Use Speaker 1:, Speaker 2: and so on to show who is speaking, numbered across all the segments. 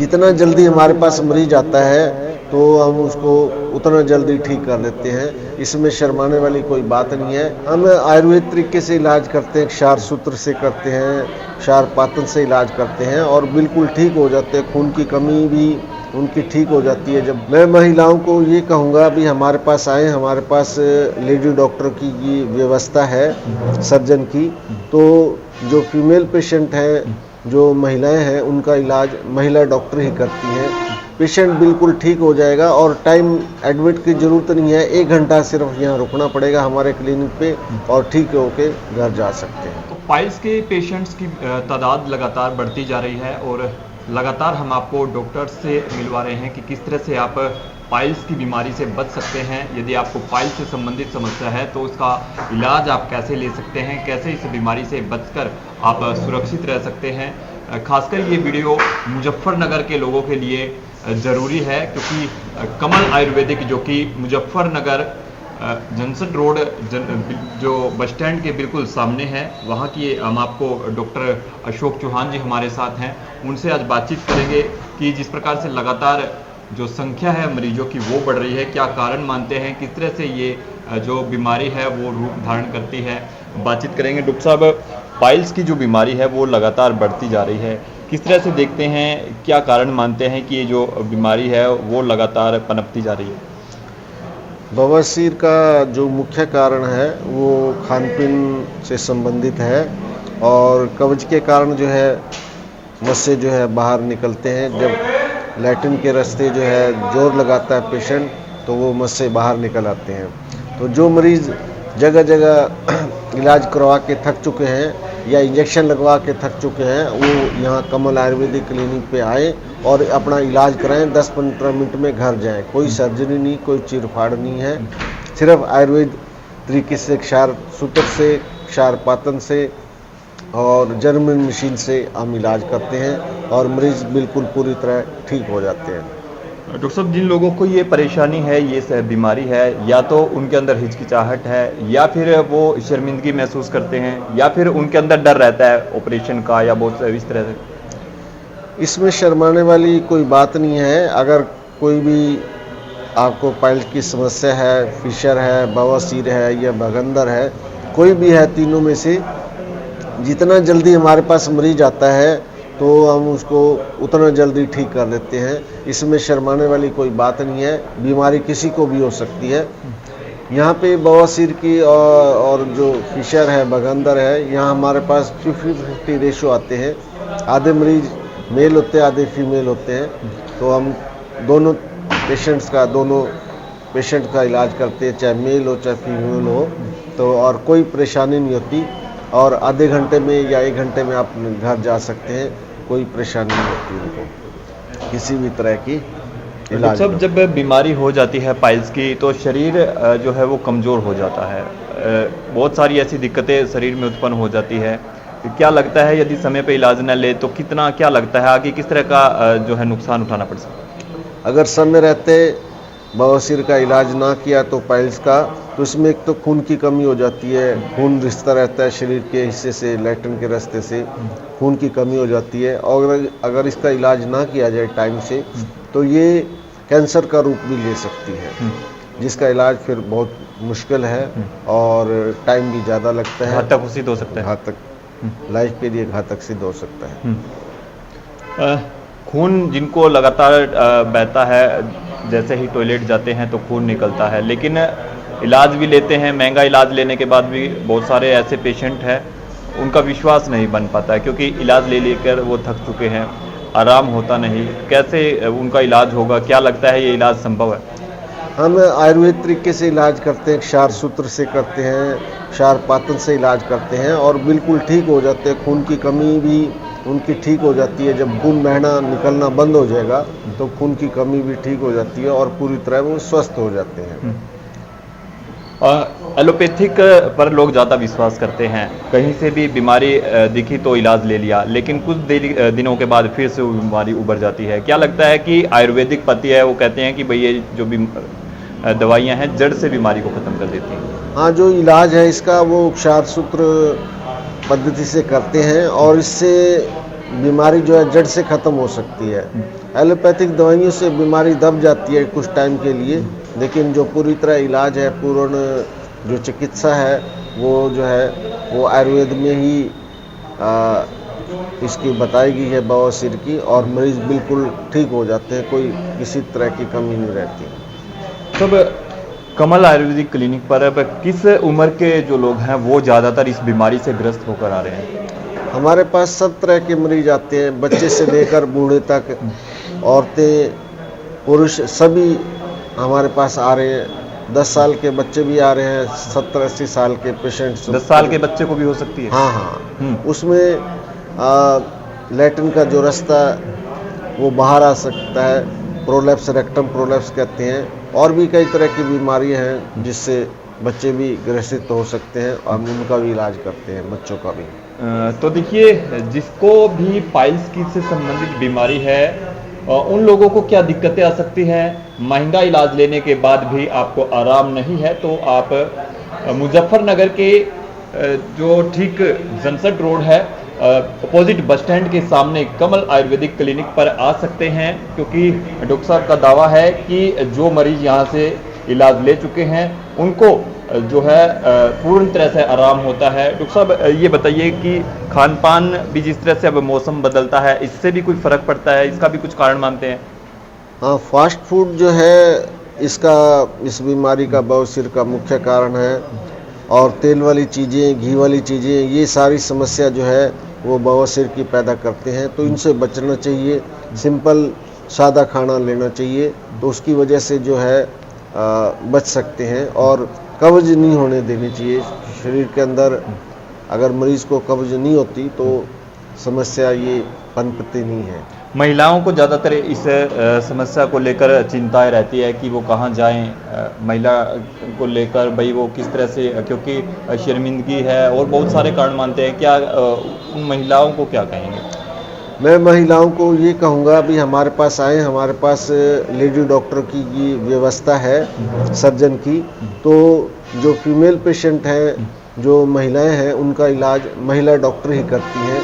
Speaker 1: जितना जल्दी हमारे पास मरीज आता है तो हम उसको उतना जल्दी ठीक कर देते हैं। इसमें शर्माने वाली कोई बात नहीं है। हम आयुर्वेद तरीके से इलाज करते हैं, क्षार सूत्र से करते हैं, क्षार पातन से इलाज करते हैं और बिल्कुल ठीक हो जाते हैं। खून की कमी भी उनकी ठीक हो जाती है। जब मैं महिलाओं को ये कहूँगा भी हमारे पास आए, हमारे पास लेडी डॉक्टर की व्यवस्था है सर्जन की, तो जो फीमेल पेशेंट हैं, जो महिलाएं हैं, उनका इलाज महिला डॉक्टर ही करती हैं। पेशेंट बिल्कुल ठीक हो जाएगा और टाइम एडमिट की ज़रूरत नहीं है। 1 घंटा सिर्फ यहाँ रुकना पड़ेगा हमारे क्लिनिक पे और ठीक होके घर जा सकते हैं।
Speaker 2: तो पाइल्स के पेशेंट्स की तादाद लगातार बढ़ती जा रही है और लगातार हम आपको डॉक्टर से मिलवा रहे हैं कि किस तरह से आप पाइल्स की बीमारी से बच सकते हैं। यदि आपको पाइल्स से संबंधित समस्या है तो उसका इलाज आप कैसे ले सकते हैं, कैसे इस बीमारी से बचकर आप सुरक्षित रह सकते हैं। खासकर ये वीडियो मुजफ्फरनगर के लोगों के लिए ज़रूरी है, क्योंकि कमल आयुर्वेदिक जो कि मुजफ्फरनगर जंक्शन रोड जो बस स्टैंड के बिल्कुल सामने है, वहाँ की हम आपको डॉक्टर अशोक चौहान जी हमारे साथ हैं, उनसे आज बातचीत करेंगे कि जिस प्रकार से लगातार जो संख्या है मरीजों की वो बढ़ रही है, क्या कारण मानते हैं, किस तरह से ये जो बीमारी है वो रूप धारण करती है। बातचीत करेंगे। डॉक्टर साहब, पाइल्स की जो बीमारी है वो लगातार बढ़ती जा रही है, किस तरह से देखते हैं, क्या कारण मानते हैं कि ये जो बीमारी है वो लगातार पनपती जा रही है?
Speaker 1: बवासीर का जो मुख्य कारण है वो खान-पीन से संबंधित है और कब्ज के कारण जो है मस्से जो है बाहर निकलते हैं। जब लैट्रिन के रास्ते जो है जोर लगाता है पेशेंट तो वो मस्से बाहर निकल आते हैं। तो जो मरीज़ जगह जगह इलाज करवा के थक चुके हैं या इंजेक्शन लगवा के थक चुके हैं, वो यहाँ कमल आयुर्वेदिक क्लिनिक पे आए और अपना इलाज कराएं। 10-15 मिनट में घर जाएं। कोई सर्जरी नहीं, कोई चीरफाड़ नहीं है। सिर्फ आयुर्वेद तरीके से क्षार सूत्र से, क्षार पातन से और जर्मन मशीन से हम इलाज करते हैं और मरीज़ बिल्कुल पूरी तरह ठीक हो जाते हैं।
Speaker 2: डॉक्टर साहब, जिन लोगों को ये परेशानी है, ये बीमारी है, या तो उनके अंदर हिचकिचाहट है या फिर वो शर्मिंदगी महसूस करते हैं या फिर उनके अंदर डर रहता है ऑपरेशन का या बहुत इस तरह से,
Speaker 1: इसमें शर्माने वाली कोई बात नहीं है। अगर कोई भी आपको पाइल्स की समस्या है, फिशर है, बवासीर है या भगंदर है, कोई भी है, तीनों में से जितना जल्दी हमारे पास मरीज आता है तो हम उसको उतना जल्दी ठीक कर देते हैं। इसमें शर्माने वाली कोई बात नहीं है। बीमारी किसी को भी हो सकती है। यहाँ पे बवासीर की और जो फिशर है, भगंदर है, यहाँ हमारे पास 50-50 रेशो आते हैं। आधे मरीज मेल होते हैं, आधे फीमेल होते हैं। तो हम दोनों पेशेंट का इलाज करते हैं, चाहे मेल हो चाहे फीमेल हो, तो और कोई परेशानी नहीं होती और आधे घंटे में या 1 घंटे में आप घर जा सकते हैं। कोई परेशानी नहीं होती उनको किसी भी तरह की इलाज।
Speaker 2: सब जब बीमारी हो जाती है पाइल्स की तो शरीर जो है वो कमज़ोर हो जाता है, बहुत सारी ऐसी दिक्कतें शरीर में उत्पन्न हो जाती है। क्या लगता है यदि समय पे इलाज न ले तो कितना, क्या लगता है आगे किस तरह का जो है नुकसान उठाना पड़ सकता है?
Speaker 1: अगर समय रहते बवासीर का इलाज ना किया तो पाइल्स का, तो इसमें एक तो खून की कमी हो जाती है। खून रिश्ता रहता है शरीर के हिस्से से, लैट्रिन के रास्ते से खून की कमी हो जाती है और अगर इसका इलाज ना किया जाए टाइम से तो ये कैंसर का रूप भी ले सकती है, जिसका इलाज फिर बहुत मुश्किल है और टाइम भी ज़्यादा लगता है।
Speaker 2: घातक सिद्ध हो सकता है।
Speaker 1: घातक, लाइफ के लिए घातक सिद्ध हो सकता है।
Speaker 2: खून जिनको लगातार बहता है, जैसे ही टॉयलेट जाते हैं तो खून निकलता है, लेकिन इलाज भी लेते हैं, महंगा इलाज लेने के बाद भी बहुत सारे ऐसे पेशेंट हैं उनका विश्वास नहीं बन पाता है, क्योंकि इलाज ले लेकर वो थक चुके हैं, आराम होता नहीं। कैसे उनका इलाज होगा, क्या लगता है ये इलाज संभव है?
Speaker 1: हम आयुर्वेद तरीके से इलाज करते हैं, क्षार सूत्र से करते हैं, क्षार पातन से इलाज करते हैं और बिल्कुल ठीक हो जाते हैं। खून की कमी भी उनकी ठीक हो जाती है। जब खून बहना निकलना बंद हो जाएगा तो खून की कमी भी ठीक हो जाती है और पूरी तरह वो स्वस्थ हो जाते हैं।
Speaker 2: एलोपैथिक पर लोग ज़्यादा विश्वास करते हैं, कहीं से भी बीमारी दिखी तो इलाज ले लिया, लेकिन कुछ दिनों के बाद फिर से वो बीमारी उभर जाती है। क्या लगता है कि आयुर्वेदिक पद्धति है, वो कहते हैं कि भाई ये जो दवाइयाँ हैं जड़ से बीमारी को ख़त्म कर देती हैं?
Speaker 1: हाँ, जो इलाज है इसका वो क्षार सूत्र पद्धति से करते हैं और इससे बीमारी जो है जड़ से ख़त्म हो सकती है। एलोपैथिक दवाइयों से बीमारी दब जाती है कुछ टाइम के लिए, लेकिन जो पूरी तरह इलाज है, पूर्ण जो चिकित्सा है वो जो है वो आयुर्वेद में ही इसकी बताई गई है बवासीर की, और मरीज बिल्कुल ठीक हो जाते हैं, कोई किसी तरह की कमी नहीं रहती।
Speaker 2: तब कमल आयुर्वेदिक क्लिनिक पर अब किस उम्र के जो लोग हैं वो ज़्यादातर इस बीमारी से ग्रस्त होकर आ रहे हैं?
Speaker 1: हमारे पास सब तरह के मरीज आते हैं, बच्चे से लेकर बूढ़े तक, औरतें पुरुष सभी हमारे पास आ रहे हैं। 10 साल के बच्चे भी आ रहे हैं, 70-80 साल के पेशेंट्स।
Speaker 2: 10 साल के बच्चे को भी हो सकती है?
Speaker 1: हाँ, उसमें लैट्रिन का जो रास्ता वो बाहर आ सकता है, प्रोलैप्स, रेक्टम प्रोलैप्स कहते हैं, और भी कई तरह की बीमारियां हैं जिससे बच्चे भी ग्रसित हो सकते हैं, और हम उनका भी इलाज करते हैं, बच्चों का भी।
Speaker 2: तो देखिए, जिसको भी पाइल्स की से संबंधित बीमारी है उन लोगों को क्या दिक्कतें आ सकती हैं, महंगा इलाज लेने के बाद भी आपको आराम नहीं है, तो आप मुजफ्फरनगर के जो ठीक जनसट रोड है अपोजिट बस स्टैंड के सामने कमल आयुर्वेदिक क्लिनिक पर आ सकते हैं, क्योंकि डॉक्टर साहब का दावा है कि जो मरीज यहाँ से इलाज ले चुके हैं उनको जो है पूर्ण तरह से आराम होता है। डॉक्टर साहब ये बताइए कि खान पान भी जिस तरह से अब मौसम बदलता है, इससे भी कुछ फ़र्क पड़ता है, इसका भी कुछ कारण मानते हैं?
Speaker 1: हाँ, फास्ट फूड जो है इसका, इस बीमारी का बवासीर का मुख्य कारण है, और तेल वाली चीज़ें, घी वाली चीज़ें, ये सारी समस्या जो है वो बवासीर की पैदा करते हैं, तो इनसे बचना चाहिए। सिंपल सादा खाना लेना चाहिए, तो उसकी वजह से जो है बच सकते हैं, और कब्ज नहीं होने देनी चाहिए शरीर के अंदर। अगर मरीज को कब्ज नहीं होती तो समस्या ये पनपती नहीं है।
Speaker 2: महिलाओं को ज़्यादातर इस समस्या को लेकर चिंताएं रहती है कि वो कहाँ जाएं, महिला को लेकर भाई वो किस तरह से, क्योंकि शर्मिंदगी है और बहुत सारे कारण मानते हैं। क्या उन महिलाओं को क्या कहेंगे?
Speaker 1: मैं महिलाओं को ये कहूँगा, भी हमारे पास आए, हमारे पास लेडी डॉक्टर की व्यवस्था है, सर्जन की, तो जो फीमेल पेशेंट हैं, जो महिलाएं हैं, उनका इलाज महिला डॉक्टर ही करती हैं,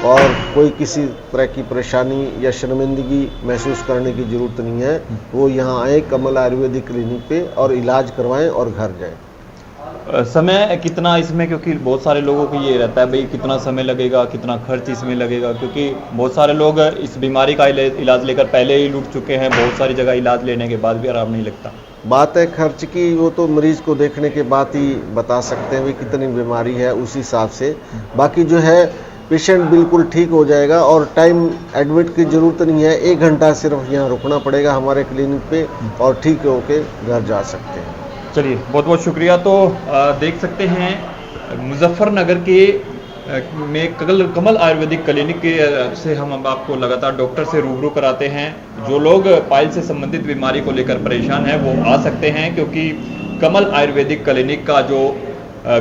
Speaker 1: और कोई किसी तरह की परेशानी या शर्मिंदगी महसूस करने की ज़रूरत नहीं है। वो यहाँ आए कमल आयुर्वेदिक क्लिनिक पे और इलाज करवाएं और घर जाएं।
Speaker 2: समय कितना इसमें, क्योंकि बहुत सारे लोगों को ये रहता है भाई कितना समय लगेगा, कितना खर्च इसमें लगेगा, क्योंकि बहुत सारे लोग इस बीमारी का इलाज लेकर पहले ही लूट चुके हैं, बहुत सारी जगह इलाज लेने के बाद भी आराम नहीं लगता।
Speaker 1: बात है खर्च की, वो तो मरीज को देखने के बाद ही बता सकते हैं भी कितनी बीमारी है, उस हिसाब से। बाकी जो है पेशेंट बिल्कुल ठीक हो जाएगा, और टाइम एडमिट की ज़रूरत नहीं है, 1 घंटा सिर्फ यहाँ रुकना पड़ेगा हमारे क्लिनिक पे, और ठीक होके घर जा सकते हैं।
Speaker 2: चलिए, बहुत बहुत शुक्रिया। तो देख सकते हैं मुजफ्फरनगर के में कमल आयुर्वेदिक क्लिनिक के से हम आपको लगातार डॉक्टर से रूबरू कराते हैं। जो लोग पाइल्स से संबंधित बीमारी को लेकर परेशान हैं वो आ सकते हैं, क्योंकि कमल आयुर्वेदिक क्लिनिक का जो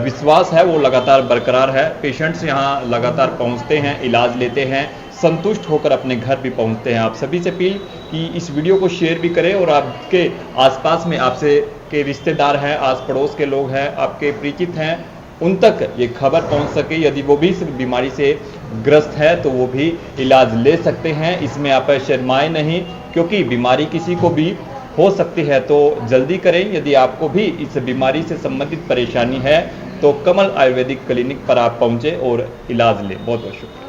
Speaker 2: विश्वास है वो लगातार बरकरार है। पेशेंट्स यहाँ लगातार पहुँचते हैं, इलाज लेते हैं, संतुष्ट होकर अपने घर भी पहुँचते हैं। आप सभी से अपील कि इस वीडियो को शेयर भी करें, और आपके आसपास में आपसे के रिश्तेदार हैं, आस पड़ोस के लोग हैं, आपके परिचित हैं, उन तक ये खबर पहुंच सके। यदि वो भी इस बीमारी से ग्रस्त है तो वो भी इलाज ले सकते हैं। इसमें आप शर्माएं नहीं, क्योंकि बीमारी किसी को भी हो सकती है, तो जल्दी करें। यदि आपको भी इस बीमारी से संबंधित परेशानी है तो कमल आयुर्वेदिक क्लिनिक पर आप पहुंचे और इलाज लें। बहुत बहुत शुक्रिया।